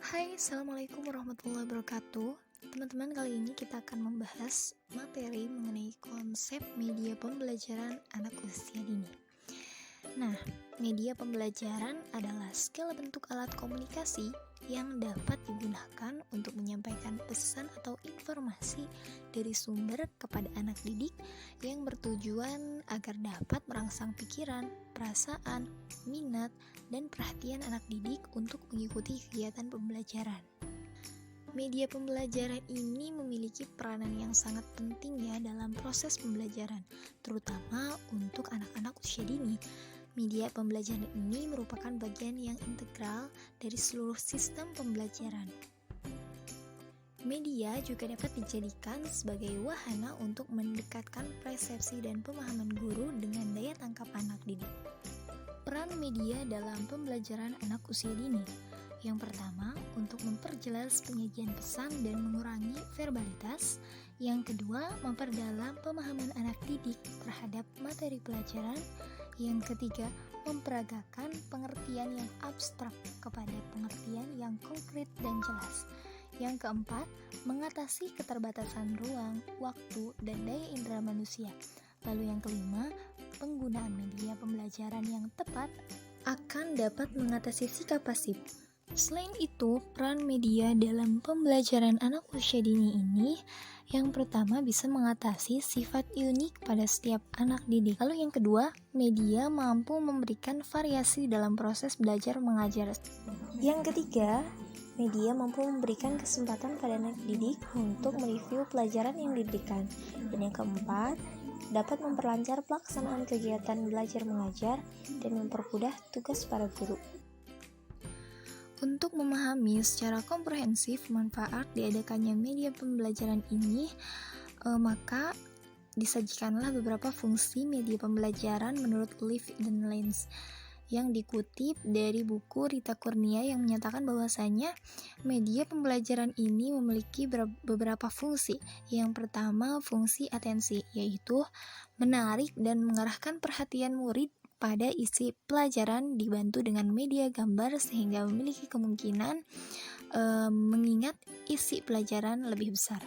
Hai, Assalamualaikum warahmatullahi wabarakatuh. Teman-teman, kali ini kita akan membahas materi mengenai konsep media pembelajaran anak usia dini. Nah, media pembelajaran adalah segala bentuk alat komunikasi yang dapat digunakan untuk menyampaikan pesan atau informasi dari sumber kepada anak didik yang bertujuan agar dapat merangsang pikiran, perasaan, minat, dan perhatian anak didik untuk mengikuti kegiatan pembelajaran. Media pembelajaran ini memiliki peranan yang sangat penting ya dalam proses pembelajaran, terutama untuk anak-anak usia dini. Media pembelajaran ini merupakan bagian yang integral dari seluruh sistem pembelajaran. Media juga dapat dijadikan sebagai wahana untuk mendekatkan persepsi dan pemahaman guru dengan daya tangkap anak didik. Peran media dalam pembelajaran anak usia dini. Yang pertama, untuk memperjelas penyajian pesan dan mengurangi verbalitas. Yang kedua, memperdalam pemahaman anak didik terhadap materi pelajaran. Yang ketiga, memperagakan pengertian yang abstrak kepada pengertian yang konkret dan jelas. Yang keempat, mengatasi keterbatasan ruang, waktu, dan daya indera manusia. Lalu yang kelima, penggunaan media pembelajaran yang tepat akan dapat mengatasi sikap pasif. Selain itu, peran media dalam pembelajaran anak usia dini ini yang pertama bisa mengatasi sifat unik pada setiap anak didik. Lalu yang kedua, media mampu memberikan variasi dalam proses belajar mengajar. Yang ketiga, media mampu memberikan kesempatan pada anak didik untuk mereview pelajaran yang diberikan. Dan yang keempat, dapat memperlancar pelaksanaan kegiatan belajar mengajar dan mempermudah tugas para guru. Untuk memahami secara komprehensif manfaat diadakannya media pembelajaran ini, maka disajikanlah beberapa fungsi media pembelajaran menurut Leaf dan Lenz yang dikutip dari buku Rita Kurnia yang menyatakan bahwasanya media pembelajaran ini memiliki beberapa fungsi. Yang pertama, fungsi atensi, yaitu menarik dan mengarahkan perhatian murid pada isi pelajaran dibantu dengan media gambar sehingga memiliki kemungkinan mengingat isi pelajaran lebih besar.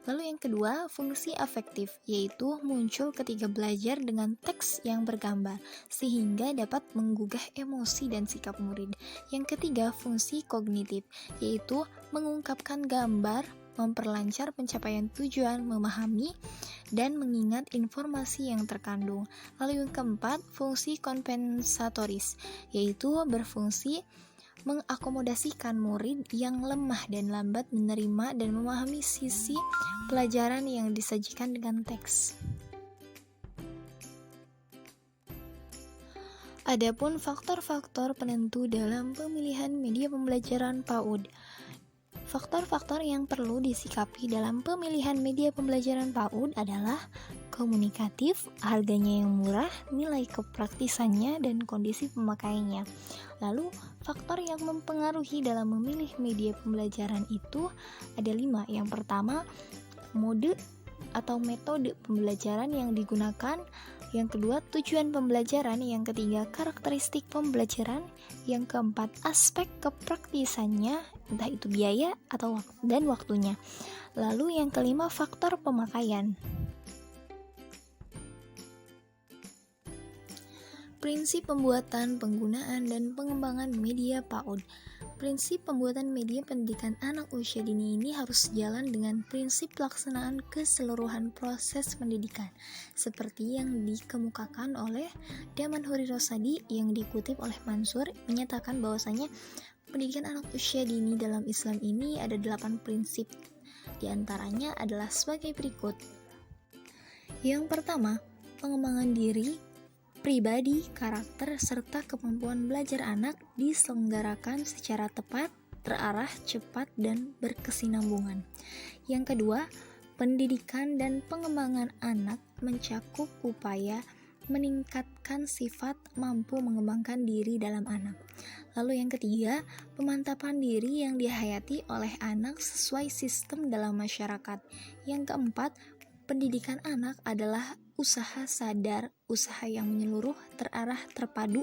Lalu yang kedua, fungsi afektif, yaitu muncul ketika belajar dengan teks yang bergambar, sehingga dapat menggugah emosi dan sikap murid. Yang ketiga, fungsi kognitif, yaitu mengungkapkan gambar, memperlancar pencapaian tujuan, memahami, dan mengingat informasi yang terkandung. Lalu yang keempat, fungsi kompensatoris, yaitu berfungsi mengakomodasikan murid yang lemah dan lambat menerima dan memahami sisi pelajaran yang disajikan dengan teks. Adapun faktor-faktor penentu dalam pemilihan media pembelajaran PAUD. Faktor-faktor yang perlu disikapi dalam pemilihan media pembelajaran PAUD adalah komunikatif, harganya yang murah, nilai kepraktisannya, dan kondisi pemakaiannya. Lalu, faktor yang mempengaruhi dalam memilih media pembelajaran itu ada 5. Yang pertama, mode atau metode pembelajaran yang digunakan. Yang kedua, tujuan pembelajaran. Yang ketiga, karakteristik pembelajaran. Yang keempat, aspek kepraktisannya, entah itu biaya atau dan waktunya. Lalu yang kelima, faktor pemakaian. Prinsip pembuatan, penggunaan, dan pengembangan media PAUD. Prinsip pembuatan media pendidikan anak usia dini ini harus sejalan dengan prinsip pelaksanaan keseluruhan proses pendidikan, seperti yang dikemukakan oleh Damanhuri Rosadi yang dikutip oleh Mansur, menyatakan bahwasanya pendidikan anak usia dini dalam Islam ini ada 8 prinsip. Di antaranya adalah sebagai berikut. Yang pertama, pengembangan diri, pribadi, karakter, serta kemampuan belajar anak diselenggarakan secara tepat, terarah, cepat, dan berkesinambungan. Yang kedua, pendidikan dan pengembangan anak mencakup upaya meningkatkan sifat mampu mengembangkan diri dalam anak. Lalu yang ketiga, pemantapan diri yang dihayati oleh anak sesuai sistem dalam masyarakat. Yang keempat, Pendidikan anak adalah usaha sadar, usaha yang menyeluruh, terarah, terpadu,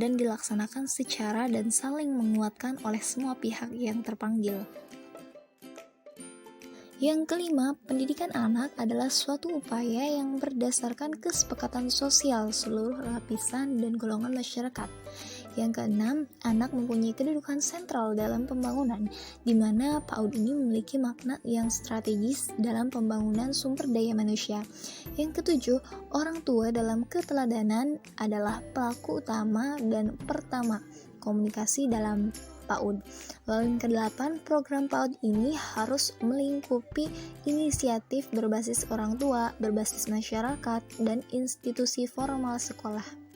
dan dilaksanakan secara dan saling menguatkan oleh semua pihak yang terpanggil. Yang kelima, pendidikan anak adalah suatu upaya yang berdasarkan kesepakatan sosial seluruh lapisan dan golongan masyarakat. Yang keenam, anak mempunyai kedudukan sentral dalam pembangunan, di mana PAUD ini memiliki makna yang strategis dalam pembangunan sumber daya manusia. Yang ketujuh, orang tua dalam keteladanan adalah pelaku utama dan pertama komunikasi dalam PAUD. Lalu yang kedelapan, program PAUD ini harus melingkupi inisiatif berbasis orang tua, berbasis masyarakat, dan institusi formal sekolah.